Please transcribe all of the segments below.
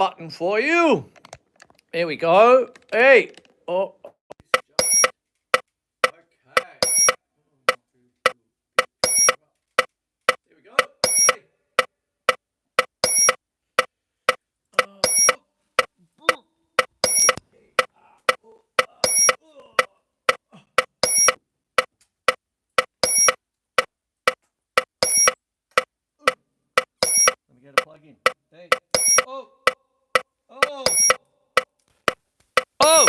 button for you. There we go. Hey. Oh. Okay. There we go. Hey. Let me get a plug in. Hey. Oh. Oh. Oh.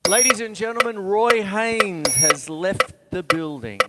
Ladies and gentlemen, Roy Haynes has left the building.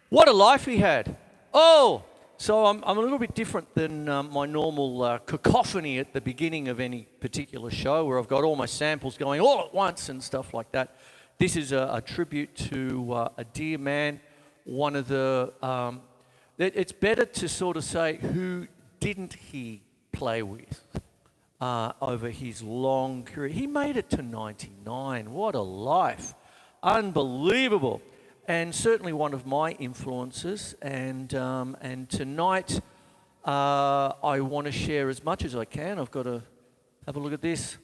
What a life he had. Oh, so I'm a little bit different than my normal cacophony at the beginning of any particular show where I've got all my samples going all at once and stuff like that. This is a tribute to a dear man, one of the... it's better to sort of say who didn't he play with over his long career. He made it to 99. What a life. Unbelievable. And certainly one of my influences. And tonight, I want to share as much as I can. I've got to have a look at this.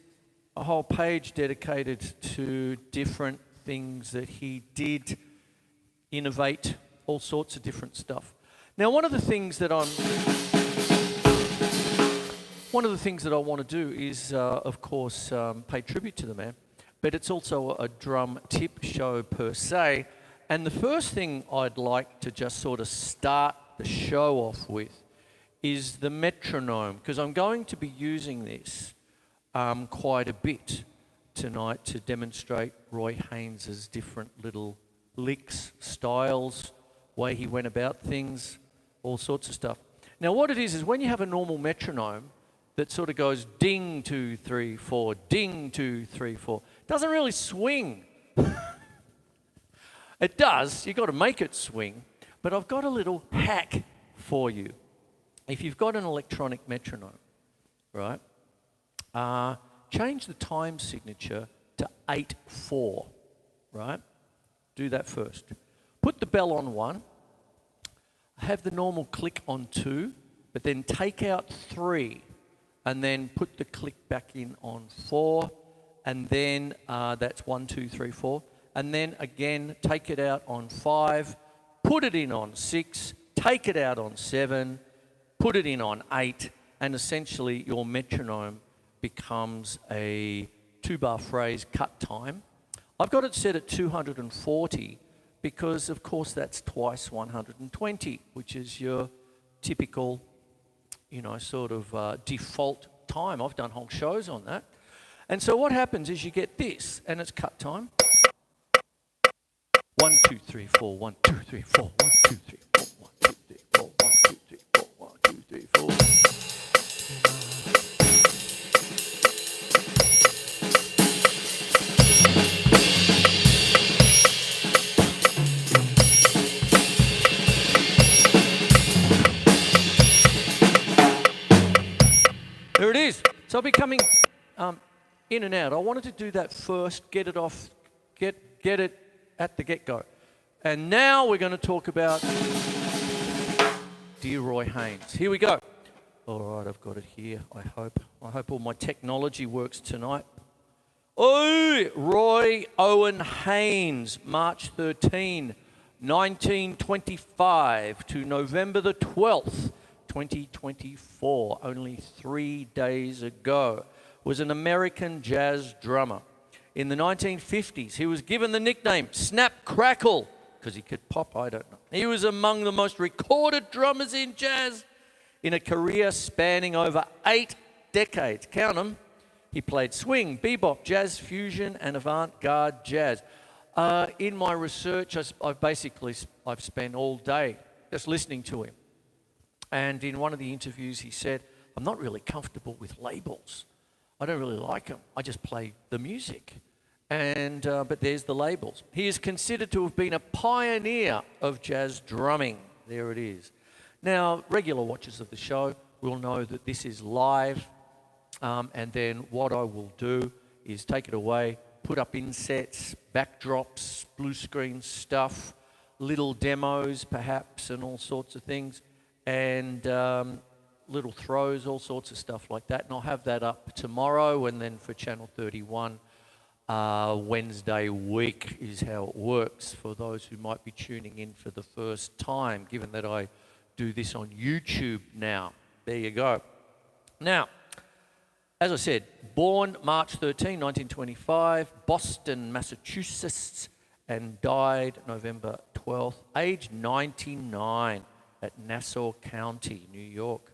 A whole page dedicated to different things that he did innovate, all sorts of different stuff. Now, one of the things that I want to do is, of course, pay tribute to the man. But it's also a drum tip show per se. And the first thing I'd like to just sort of start the show off with is the metronome, because I'm going to be using this quite a bit tonight to demonstrate Roy Haynes' different little licks, styles, way he went about things, all sorts of stuff. Now what it is when you have a normal metronome that sort of goes ding, 2, 3, 4, ding, 2, 3, 4, doesn't really swing. It does, you've got to make it swing, but I've got a little hack for you. If you've got an electronic metronome, right, change the time signature to 8/4, right? Do that first. Put the bell on 1, have the normal click on 2, but then take out 3, and then put the click back in on 4, and then that's 1, 2, 3, 4. And then again, take it out on 5, put it in on 6, take it out on 7, put it in on 8, and essentially your metronome becomes a 2-bar phrase cut time. I've got it set at 240 because, of course, that's twice 120, which is your typical, sort of default time. I've done whole shows on that. And so what happens is you get this, and it's cut time. 1, 2, 3, 4, 1, 2, 3, 4, 1, 2, 3, 4, 1, 2, 3, 4, 1, 2, 3, 4, 1, 2, 3, 4. There it is. So I'll be coming in and out. I wanted to do that first, get it off, get it at the get-go. And now we're going to talk about dear Roy Haynes. Here we go. All right, I've got it here, I hope all my technology works tonight. Oh, Roy Owen Haynes, March 13, 1925 to November the 12th, 2024, only 3 days ago, was an American jazz drummer. In the 1950s, he was given the nickname Snap Crackle, because he could pop, I don't know. He was among the most recorded drummers in jazz in a career spanning over 8 decades. Count them. He played swing, bebop, jazz fusion, and avant-garde jazz. In my research, I've spent all day just listening to him. And in one of the interviews, he said, I'm not really comfortable with labels. I don't really like them. I just play the music. but there's the labels. He is considered to have been a pioneer of jazz drumming. There it is. Now, regular watchers of the show will know that this is live, and then what I will do is take it away, put up insets, backdrops, blue screen stuff, little demos perhaps, and all sorts of things, and little throws, all sorts of stuff like that. And I'll have that up tomorrow, and then for Channel 31, Wednesday week is how it works for those who might be tuning in for the first time, given that I do this on YouTube now. There you go. Now, as I said, born March 13, 1925, Boston, Massachusetts, and died November 12th, age 99 at Nassau County, New York.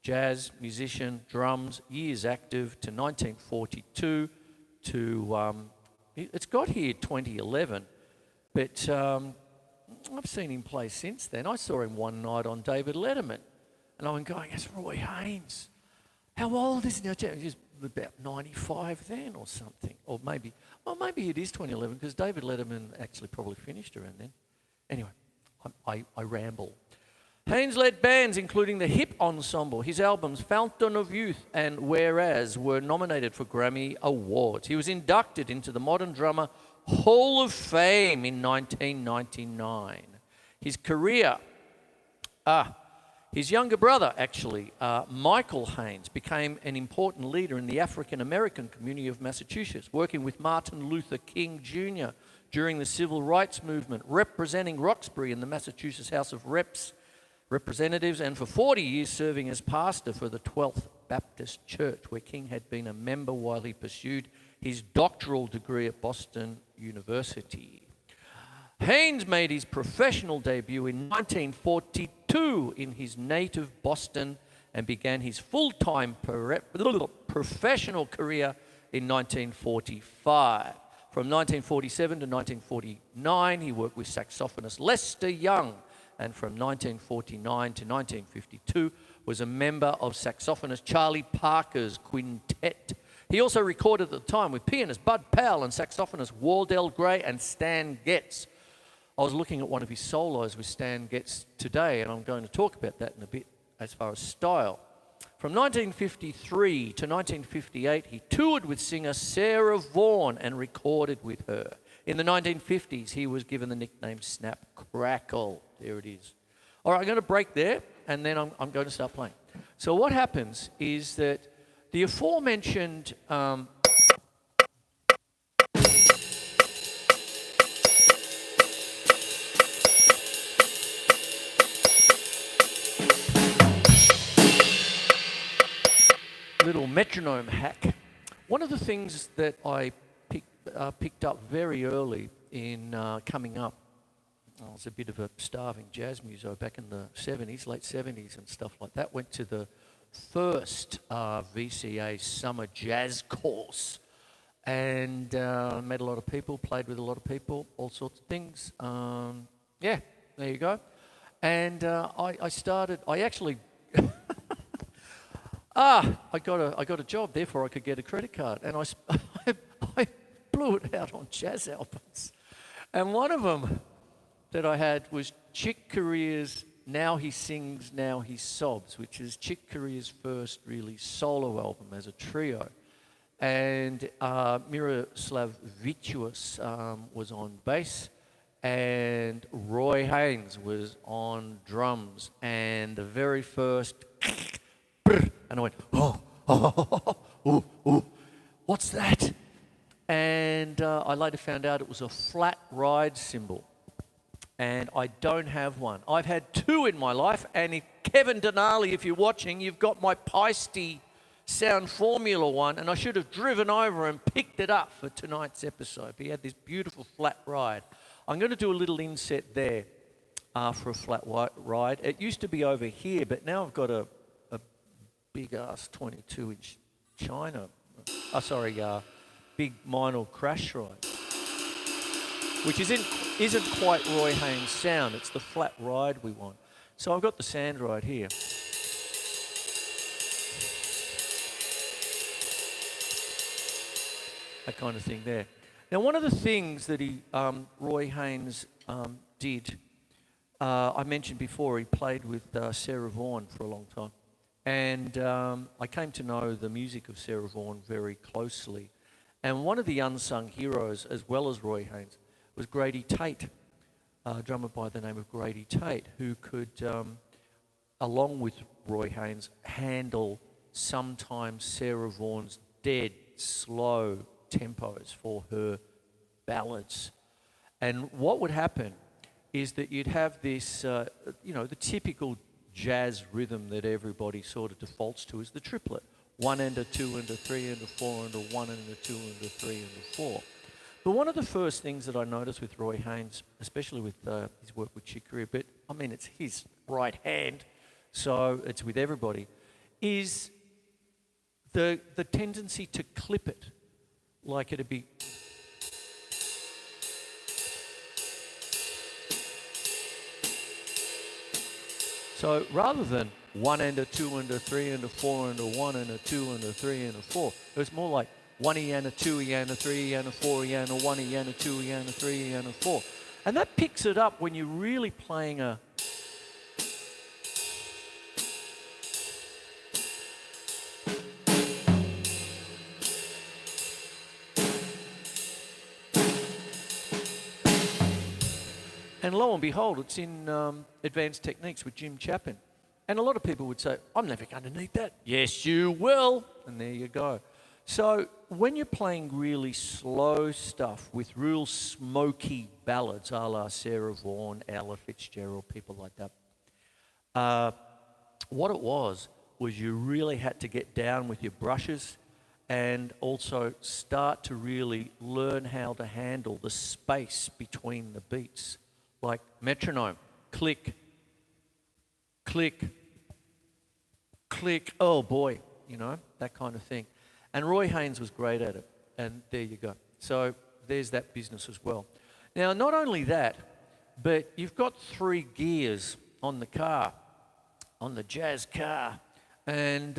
Jazz musician, drums, years active to 1942 to, it's got here 2011, but I've seen him play since then. I saw him one night on David Letterman, and I went going, that's Roy Haynes. How old is he now? He's about 95 then or something. Or maybe it is 2011 because David Letterman actually probably finished around then. Anyway, I ramble. Haynes led bands including the Hip Ensemble. His albums Fountain of Youth and Whereas were nominated for Grammy Awards. He was inducted into the Modern Drummer Hall of Fame in 1999. His career, his younger brother, actually, Michael Haynes, became an important leader in the African-American community of Massachusetts, working with Martin Luther King Jr. during the Civil Rights Movement, representing Roxbury in the Massachusetts House of Representatives, and for 40 years serving as pastor for the 12th Baptist Church, where King had been a member while he pursued his doctoral degree at Boston University. Haynes made his professional debut in 1942 in his native Boston and began his full-time professional career in 1945. From 1947 to 1949, he worked with saxophonist Lester Young, and from 1949 to 1952 was a member of saxophonist Charlie Parker's quintet. He also recorded at the time with pianist Bud Powell and saxophonist Wardell Gray and Stan Getz. I was looking at one of his solos with Stan Getz today, and I'm going to talk about that in a bit as far as style. From 1953 to 1958, he toured with singer Sarah Vaughan and recorded with her. In the 1950s, he was given the nickname Snap Crackle. There it is. All right, I'm going to break there, and then I'm going to start playing. So what happens is that the aforementioned little metronome hack, one of the things that I picked up very early in coming up, I was a bit of a starving jazz muso back in the 70s, late 70s and stuff like that. Went to the first VCA summer jazz course and met a lot of people, played with a lot of people, all sorts of things. Yeah, there you go. And I actually I got a job, therefore I could get a credit card, and I blew it out on jazz albums. And one of them that I had was Chick Corea's Now He Sings, Now He Sobs, which is Chick Corea's first really solo album as a trio. And Miroslav Vicious was on bass, and Roy Haynes was on drums. And the very first, and I went, ooh, what's that? And I later found out it was a flat ride cymbal. And I don't have one. I've had two in my life, and if Kevin Denali, if you're watching, you've got my Peisty Sound Formula one, and I should have driven over and picked it up for tonight's episode. But he had this beautiful flat ride. I'm going to do a little inset there for a flat ride. It used to be over here, but now I've got a big-ass 22-inch China. Big Meinl crash ride, which isn't quite Roy Haynes' sound. It's the flat ride we want. So I've got the sand right here. That kind of thing there. Now, one of the things that Roy Haynes did, I mentioned before, he played with Sarah Vaughan for a long time. And I came to know the music of Sarah Vaughan very closely. And one of the unsung heroes, as well as Roy Haynes, was Grady Tate, a drummer by the name of Grady Tate, who could, along with Roy Haynes, handle sometimes Sarah Vaughan's dead, slow tempos for her ballads. And what would happen is that you'd have this, the typical jazz rhythm that everybody sort of defaults to is the triplet. 1 and a 2 and a 3 and a 4 and a 1 and a 2 and a 3 and a 4. But one of the first things that I noticed with Roy Haynes, especially with his work with Chick Corea, but I mean it's his right hand, so it's with everybody, is the tendency to clip it like it'd be. So rather than 1 and a 2 and a 3 and a 4 and a 1 and a 2 and a 3 and a 4, it was more like 1E and a 2E and a 3E and a 4E and a 1E and a 2E and a 3E and a 4. And that picks it up when you're really playing a... And lo and behold, it's in Advanced Techniques with Jim Chapin. And a lot of people would say, I'm never going to need that. Yes, you will. And there you go. So when you're playing really slow stuff with real smoky ballads, a la Sarah Vaughan, Ella Fitzgerald, people like that, what it was you really had to get down with your brushes and also start to really learn how to handle the space between the beats. Like metronome, click, click, click, oh boy, that kind of thing. And Roy Haynes was great at it, and there you go. So there's that business as well. Now, not only that, but you've got 3 gears on the car, on the jazz car, and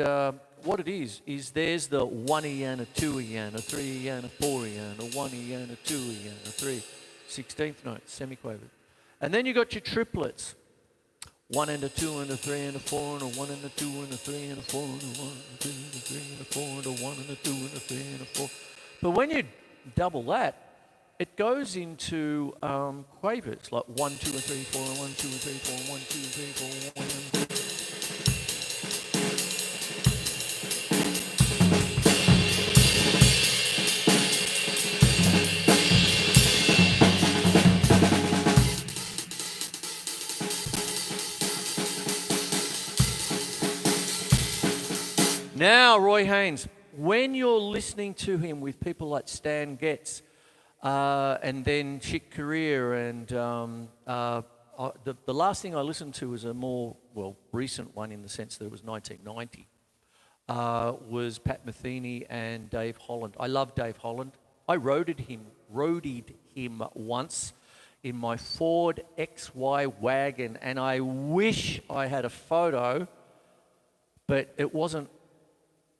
what it is there's the 1E and a 2E and a 3E and a 4E and a 1E and a 2E and a 3, 16th note, semiquaver. And then you got your triplets. 1 and a 2 and a 3 and a 4 and a 1 and a 2 and a 3 and a 4 and a 1 and a 2 and a 3 and a 4 and a 1 and a 2 and a 3 and a 4. But when you double that, it goes into quavers like 1, 2 and 3, 4 and 1, 2 and 3, 4 and 1, 2 and 3, 4 and 1 and 2. Now, Roy Haynes, when you're listening to him with people like Stan Getz and then Chick Corea and the last thing I listened to was a more, recent one in the sense that it was 1990, was Pat Metheny and Dave Holland. I love Dave Holland. I roadied him once in my Ford XY wagon, and I wish I had a photo, but it wasn't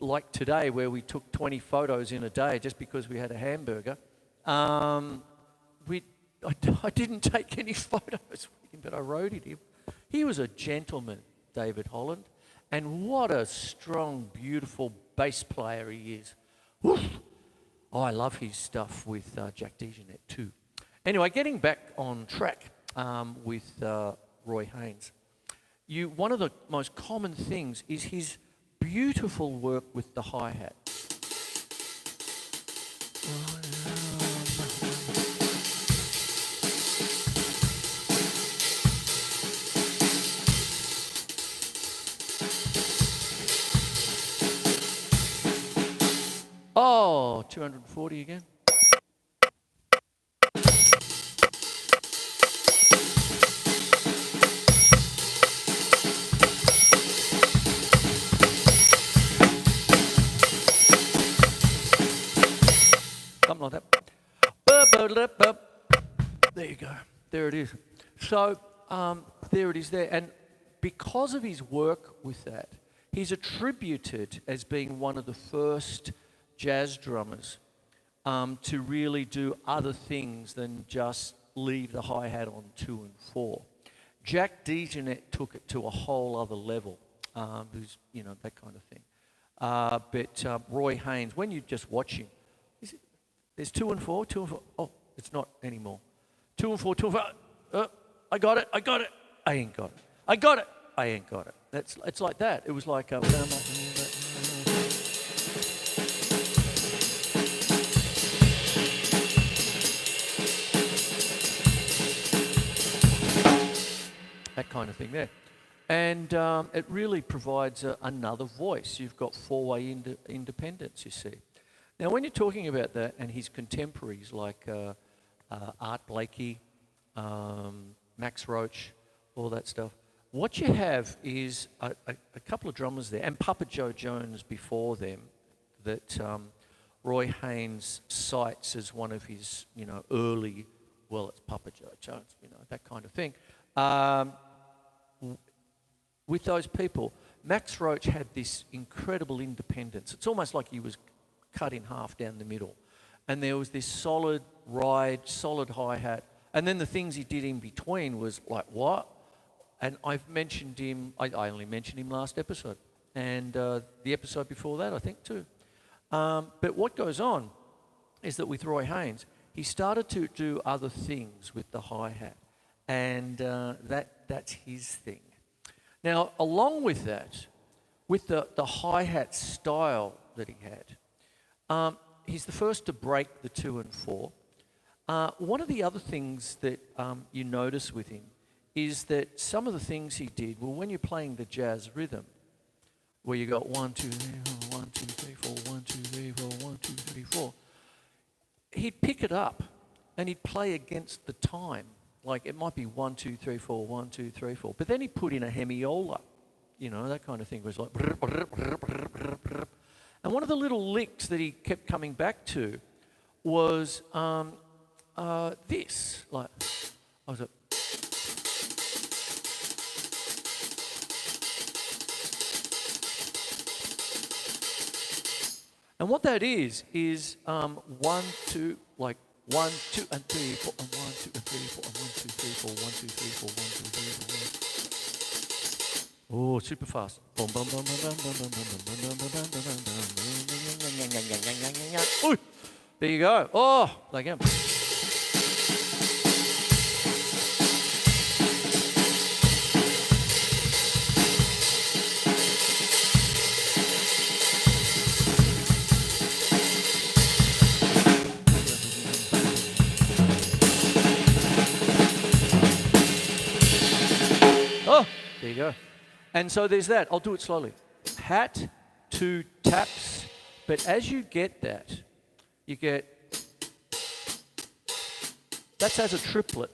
like today where we took 20 photos in a day just because we had a hamburger. I didn't take any photos with him, but I roadied him. He was a gentleman, David Holland, and what a strong, beautiful bass player he is. Woof. Oh, I love his stuff with Jack DeJohnette too. Anyway, getting back on track with Roy Haynes. One of the most common things is his beautiful work with the hi-hat. Oh, 240 again. Something like that. There you go. There it is. So there it is there. And because of his work with that, he's attributed as being one of the first jazz drummers to really do other things than just leave the hi-hat on 2 and 4. Jack DeJohnette took it to a whole other level, who's, that kind of thing. But Roy Haynes, when you just watch him, there's 2 and 4, 2 and 4. Oh, it's not anymore. 2 and 4, 2 and 4. I got it. I ain't got it. I got it. I ain't got it. It's like that. It was like that kind of thing there. And it really provides another voice. You've got four-way independence, you see. Now, when you're talking about that and his contemporaries like Art Blakey, Max Roach, all that stuff, what you have is a couple of drummers there, and Papa Joe Jones before them, that Roy Haynes cites as one of his, early, well, it's Papa Joe Jones, that kind of thing. With those people, Max Roach had this incredible independence. It's almost like he was cut in half down the middle. And there was this solid ride, solid hi-hat. And then the things he did in between was like, what? And I've mentioned him, I only mentioned him last episode. And the episode before that, I think, too. But what goes on is that with Roy Haynes, he started to do other things with the hi-hat. And that's his thing. Now, along with that, with the hi-hat style that he had, he's the first to break the 2 and 4. One of the other things that you notice with him is that some of the things he did, well, when you're playing the jazz rhythm, where you got 1, 2, 3, 4, 1, 2, 3, 4, 1, 2, 3, 4, 1, 2, 3, 4, he'd pick it up and he'd play against the time. Like it might be 1, 2, 3, 4, 1, 2, 3, 4. But then he put in a hemiola, that kind of thing. It was like. And one of the little licks that he kept coming back to was this. Like, I was like. And what that is 1, 2, like 1, 2, and 3, 4, and 1, 2, and 3, 4, and 1, 2, 3, 4, 1, 2, 3, 4, 1, 2, 3, 4, 1. Oh, super fast. Ooh, there you go. Oh, like him. Oh, there you go. And so there's that. I'll do it slowly. Hat, 2 taps. But as you get that, you get... That's as a triplet.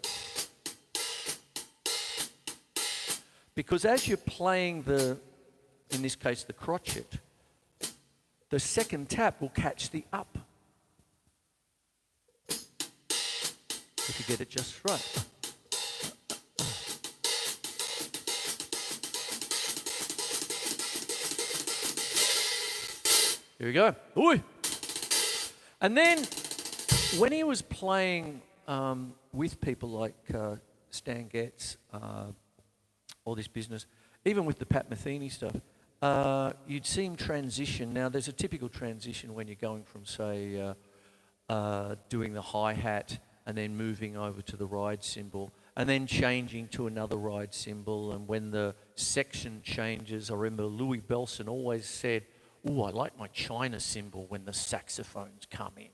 Because as you're playing in this case, the crotchet, the second tap will catch the up. If you get it just right. Here we go. Ooh. And then when he was playing with people like Stan Getz, all this business, even with the Pat Metheny stuff, you'd see him transition. Now, there's a typical transition when you're going from, say, doing the hi-hat and then moving over to the ride cymbal and then changing to another ride cymbal. And when the section changes, I remember Louis Belson always said, "Ooh, I like my China cymbal when the saxophones come in,"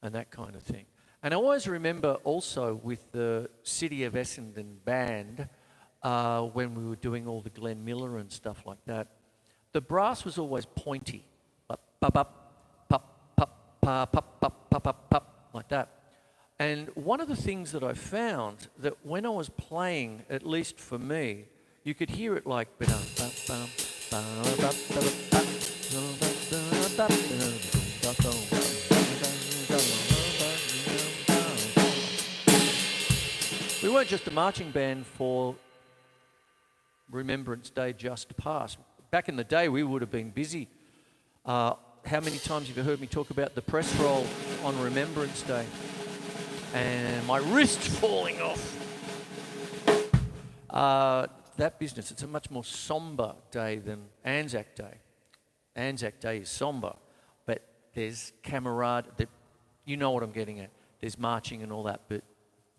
and that kind of thing. And I always remember also with the City of Essendon band, when we were doing all the Glenn Miller and stuff like that, the brass was always pointy, like pop, up, pop, pop, pop, pop, pop, pop, pop, pop, like that. And one of the things that I found that when I was playing, at least for me, you could hear it like we weren't just a marching band for Remembrance Day just past. Back in the day, we would have been busy how many times have you heard me talk about the press roll on Remembrance Day and my wrist falling off? That business, it's a much more somber day than Anzac Day. Anzac Day is somber, but there's camaraderie. You know what I'm getting at. There's marching and all that, but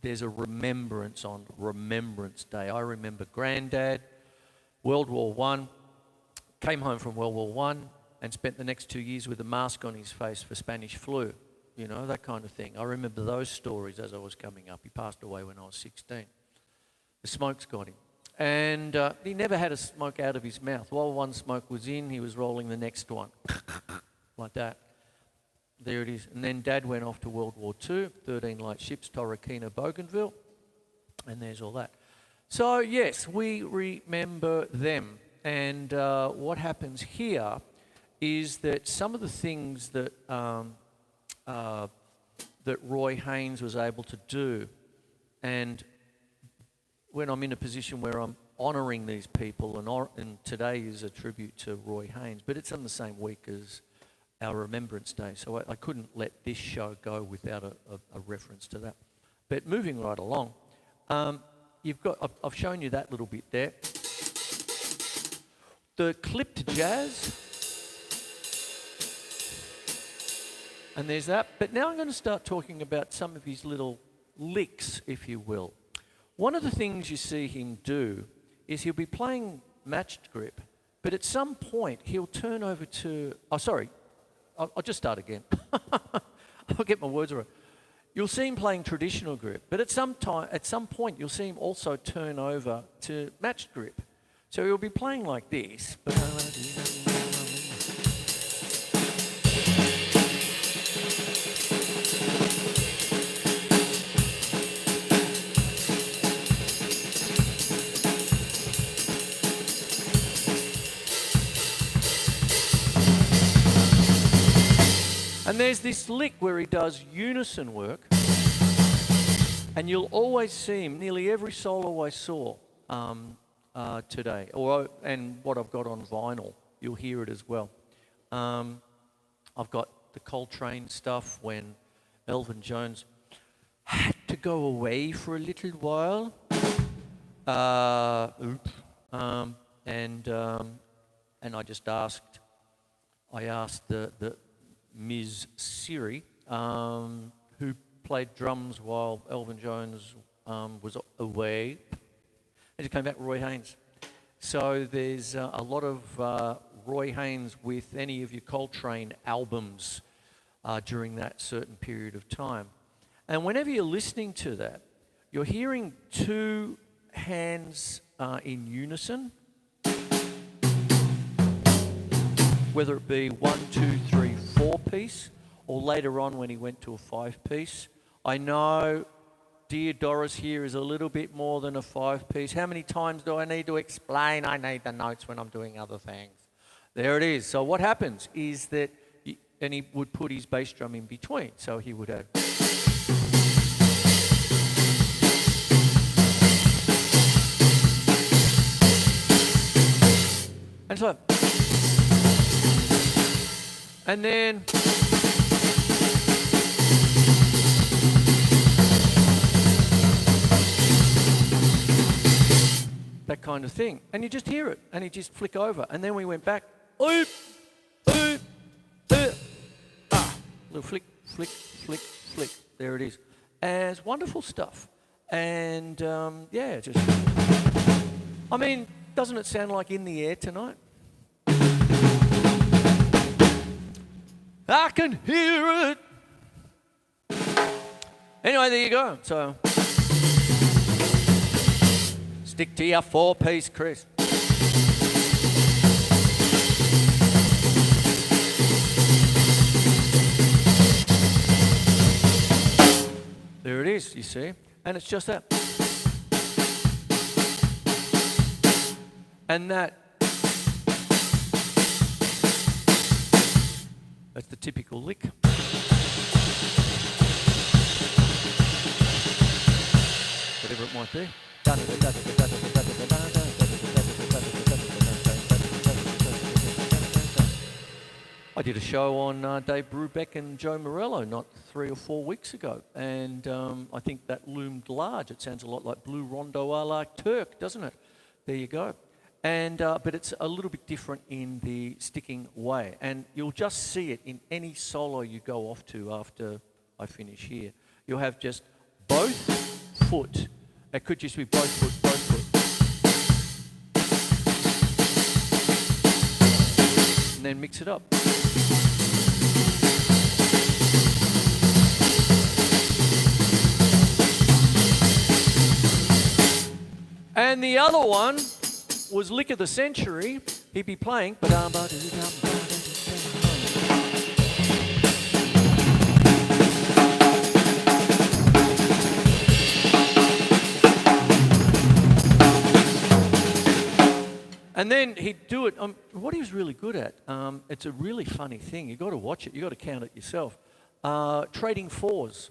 there's a remembrance on Remembrance Day. I remember Granddad, World War I, came home from World War I and spent the next 2 years with a mask on his face for Spanish flu, you know, that kind of thing. I remember those stories as I was coming up. He passed away when I was 16. The smoke's got him. And he never had a smoke out of his mouth. While one smoke was in, he was rolling the next one, like that. There it is. And then Dad went off to World War II, 13 light ships, Torrequina, Bougainville, and there's all that. So, yes, we remember them. And what happens here is that some of the things that that Roy Haynes was able to do, and when I'm in a position where I'm honouring these people, and today is a tribute to Roy Haynes, but it's on the same week as our Remembrance Day, so I couldn't let this show go without a reference to that. But moving right along, I've shown you that little bit there. The clipped jazz, and there's that. But now I'm going to start talking about some of his little licks, if you will. One of the things you see him do is he'll be playing matched grip, but at some point he'll turn over to... Oh, sorry. I'll just start again. I'll get my words right. You'll see him playing traditional grip, but at some point you'll see him also turn over to matched grip. So he'll be playing like this. And there's this lick where he does unison work, and you'll always see him, nearly every solo I saw today, and what I've got on vinyl, you'll hear it as well. I've got the Coltrane stuff when Elvin Jones had to go away for a little while. And I just asked the Ms. Siri, who played drums while Elvin Jones was away, and she came back with Roy Haynes. So there's a lot of Roy Haynes with any of your Coltrane albums during that certain period of time. And whenever you're listening to that, you're hearing two hands in unison, whether it be 1, 2, 3, 4 piece, or later on when he went to a 5 piece. I know dear Doris here is a little bit more than a 5 piece. How many times do I need to explain? I need the notes when I'm doing other things. There it is. So what happens is that, and he would put his bass drum in between. So he would have... And so... And then... that kind of thing. And you just hear it, and you just flick over. And then we went back, oop, oop, little flick, flick, flick, flick. There it is. And it's wonderful stuff. And, yeah, just... I mean, doesn't it sound like In the Air tonight? I can hear it. Anyway, there you go. So, stick to your 4-piece, Chris. There it is, you see. And it's just that. And that's the typical lick. Whatever it might be. I did a show on Dave Brubeck and Joe Morello not 3 or 4 weeks ago, and I think that loomed large. It sounds a lot like Blue Rondo a la Turk, doesn't it? There you go. And but it's a little bit different in the sticking way, and you'll just see it in any solo you go off to after I finish here. You'll have just both foot. It could just be both foot, both foot. And then mix it up. And the other one was Lick of the Century. He'd be playing. And then he'd do it. What he was really good at, it's a really funny thing. You've got to watch it. You've got to count it yourself. Trading fours.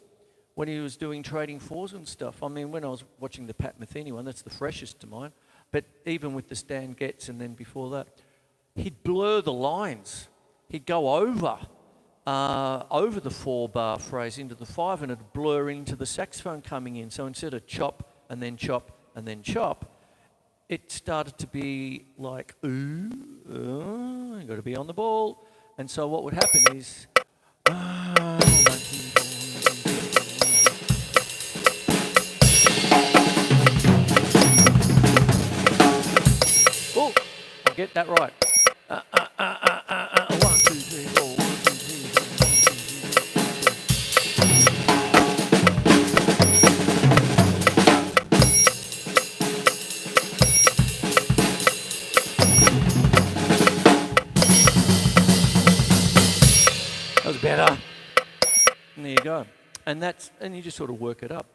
When he was doing trading fours and stuff. I mean, when I was watching the Pat Metheny one, that's the freshest to mine. But even with the Stan Getz and then before that, he'd blur the lines. He'd go over the 4-bar phrase into the 5, and it'd blur into the saxophone coming in. So instead of chop and then chop and then chop, it started to be like, ooh, you got to be on the ball. And so what would happen is, oh, I'll get that right. 1, 2, 3, 4, 1, 2, 3, 4. That was better. And there you go. And you just sort of work it up.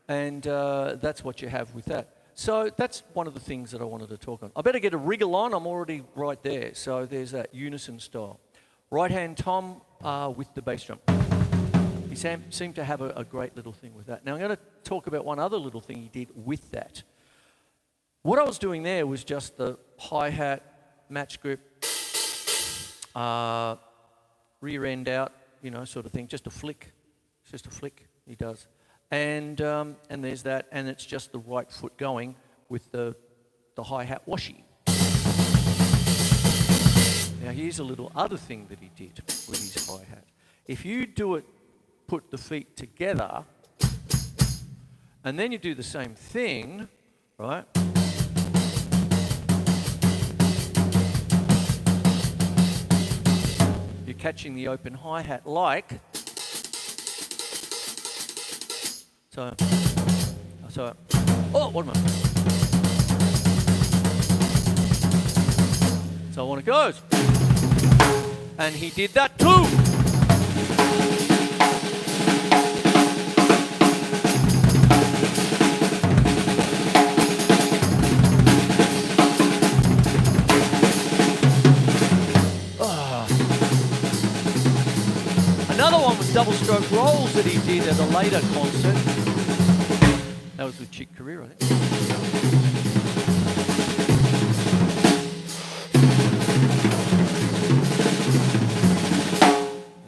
And that's what you have with that. So that's one of the things that I wanted to talk on. I better get a wriggle on. I'm already right there. So there's that unison style. Right-hand tom with the bass drum. He seemed to have a great little thing with that. Now I'm going to talk about one other little thing he did with that. What I was doing there was just the hi-hat, match grip, rear end out, sort of thing. Just a flick. It's just a flick he does. And there's that, and it's just the right foot going with the hi-hat washy. Now here's a little other thing that he did with his hi-hat. If you do it, put the feet together, and then you do the same thing, right? You're catching the open hi-hat like. So, oh, what am I? So on it goes. And he did that too. Another one was double stroke rolls that he did at a later concert. That was with Chick Corea, I think.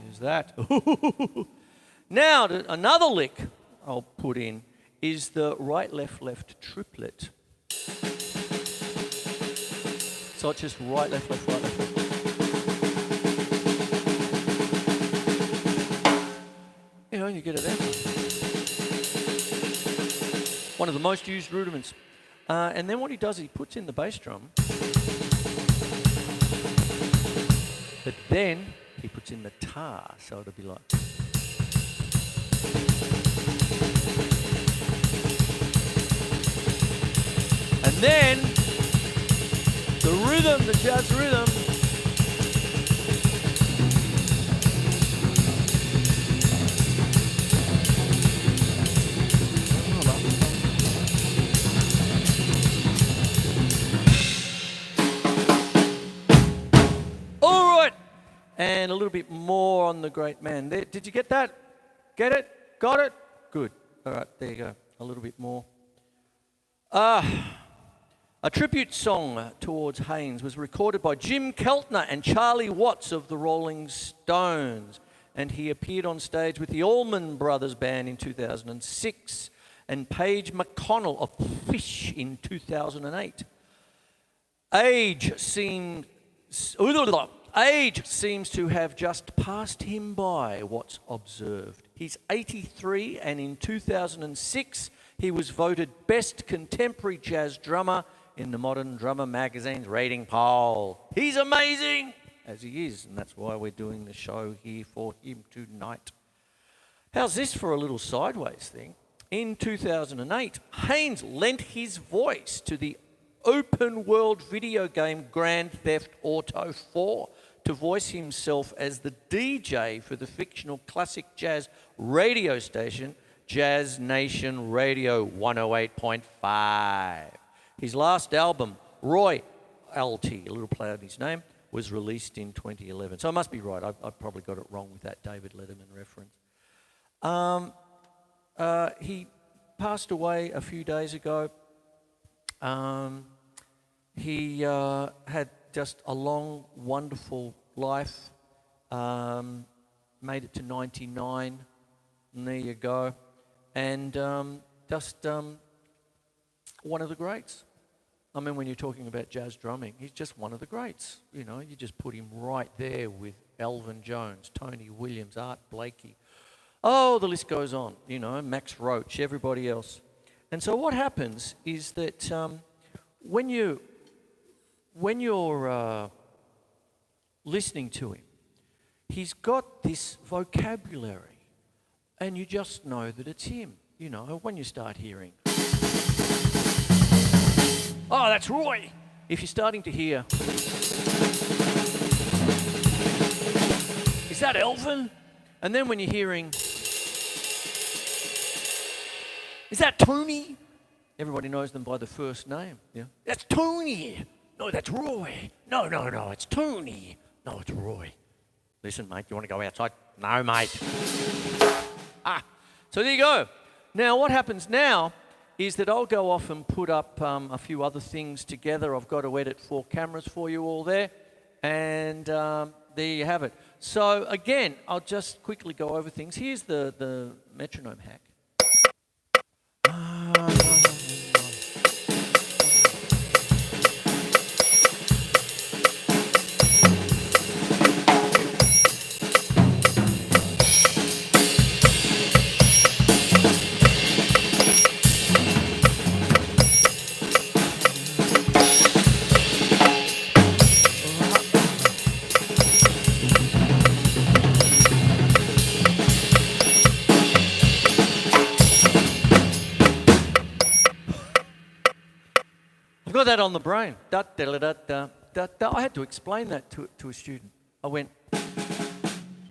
There's that. Now, another lick I'll put in is the right, left triplet. So it's just right, left, right, left. You get it out. One of the most used rudiments. And then what he does, he puts in the bass drum. But then he puts in the tar, so it'll be like. And then the rhythm, the jazz rhythm. And a little bit more on the great man. There, did you get that? Get it? Got it? Good. All right, there you go. A little bit more. A tribute song towards Haynes was recorded by Jim Keltner and Charlie Watts of the Rolling Stones, and he appeared on stage with the Allman Brothers Band in 2006 and Paige McConnell of Fish in 2008. Age seems to have just passed him by, Watts observed. He's 83, and in 2006 he was voted Best Contemporary Jazz Drummer in the Modern Drummer magazine's rating poll. He's amazing, as he is, and that's why we're doing the show here for him tonight. How's this for a little sideways thing? In 2008, Haynes lent his voice to the open-world video game Grand Theft Auto 4 to voice himself as the DJ for the fictional classic jazz radio station Jazz Nation Radio 108.5. His last album, Roy LT, a little play on his name, was released in 2011. So I must be right. I probably got it wrong with that David Letterman reference. He passed away a few days ago. He had just a long, wonderful life. Made it to 99, and there you go. And just one of the greats. I mean, when you're talking about jazz drumming, he's just one of the greats. You know, you just put him right there with Elvin Jones, Tony Williams, Art Blakey. Oh, the list goes on, you know, Max Roach, everybody else. And so what happens is that when you're listening to him, he's got this vocabulary, and you just know that it's him. You know, when you start hearing, oh, that's Roy. If you're starting to hear, is that Elvin? And then when you're hearing, is that Tony? Everybody knows them by the first name. Yeah, that's Tony. No, that's Roy. No, it's Tony. No, it's Roy. Listen, mate, you want to go outside? No, mate. So there you go. Now, what happens now is that I'll go off and put up a few other things together. I've got to edit 4 cameras for you all there. And there you have it. So, again, I'll just quickly go over things. Here's the metronome hack. I've got that on the brain. Da, da, da, da, da, da, da. I had to explain that to a student. I went, and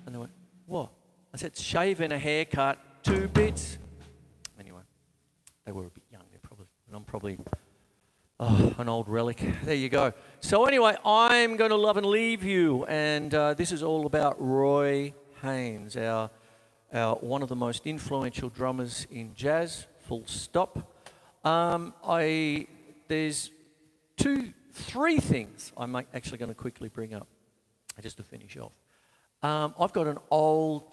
they went, what? I said, shave and a haircut, 2 bits. Anyway, they were a bit young. And I'm probably an old relic. There you go. So anyway, I'm going to love and leave you. And this is all about Roy Haynes, our one of the most influential drummers in jazz, full stop. There's 3 things I'm actually going to quickly bring up, just to finish off. I've got an old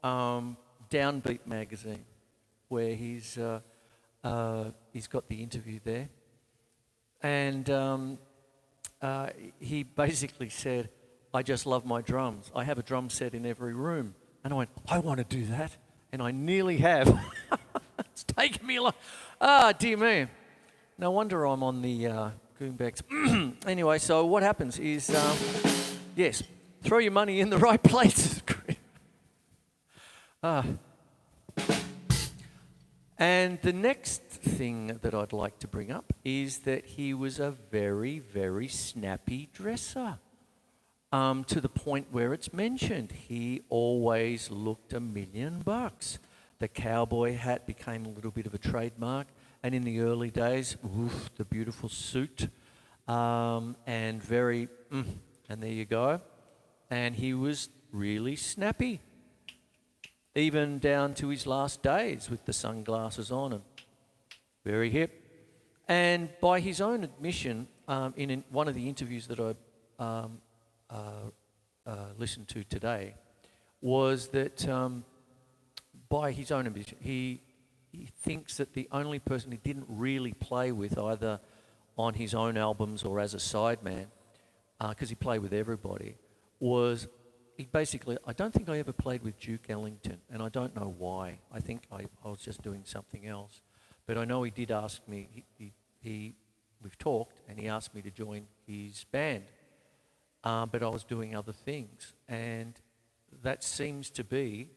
Downbeat magazine where he's got the interview there, and he basically said, "I just love my drums. I have a drum set in every room." And I went, "I want to do that," and I nearly have. It's taken me a lot. Dear me. No wonder I'm on the Goombacks. Anyway, so what happens is, yes, throw your money in the right places. And the next thing that I'd like to bring up is that he was a very, very snappy dresser. To the point where it's mentioned, he always looked $1 million. The cowboy hat became a little bit of a trademark. And in the early days, the beautiful suit, and very, and there you go. And he was really snappy, even down to his last days with the sunglasses on and very hip. And by his own admission, in one of the interviews that I listened to today, was that by his own admission, he thinks that the only person he didn't really play with, either on his own albums or as a sideman, because he played with everybody, was he basically, I don't think I ever played with Duke Ellington, and I don't know why. I think I was just doing something else. But I know he did ask me, we've talked, and he asked me to join his band. But I was doing other things. And that seems to be,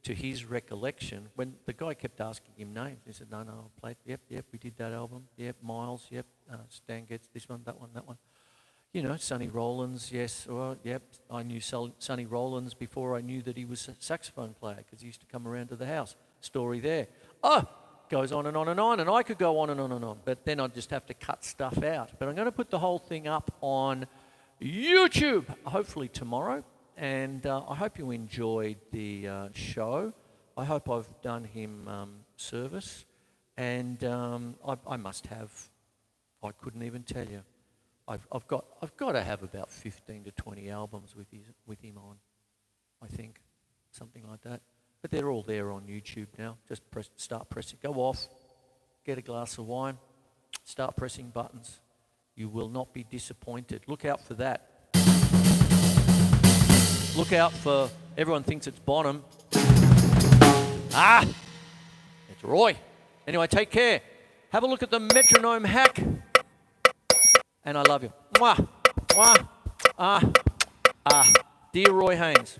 to his recollection, when the guy kept asking him names, he said, no, I played, yep, we did that album, yep, Miles, yep, Stan Getz, this one, that one. You know, Sonny Rollins, yes, or yep, I knew Sonny Rollins before I knew that he was a saxophone player, because he used to come around to the house. Story there. Oh, goes on and on and on, and I could go on and on and on, but then I'd just have to cut stuff out. But I'm going to put the whole thing up on YouTube, hopefully tomorrow, and I hope you enjoyed the show. I hope I've done him service, and I must have, I couldn't even tell you, I've got to have about 15 to 20 albums with him on, I think, something like that. But they're all there on YouTube now. Just start pressing. Go off, get a glass of wine, start pressing buttons. You will not be disappointed. Look out for that. Look out for, everyone thinks it's Bonham. It's Roy. Anyway, take care. Have a look at the metronome hack. And I love you. Mwah, mwah, dear Roy Haynes.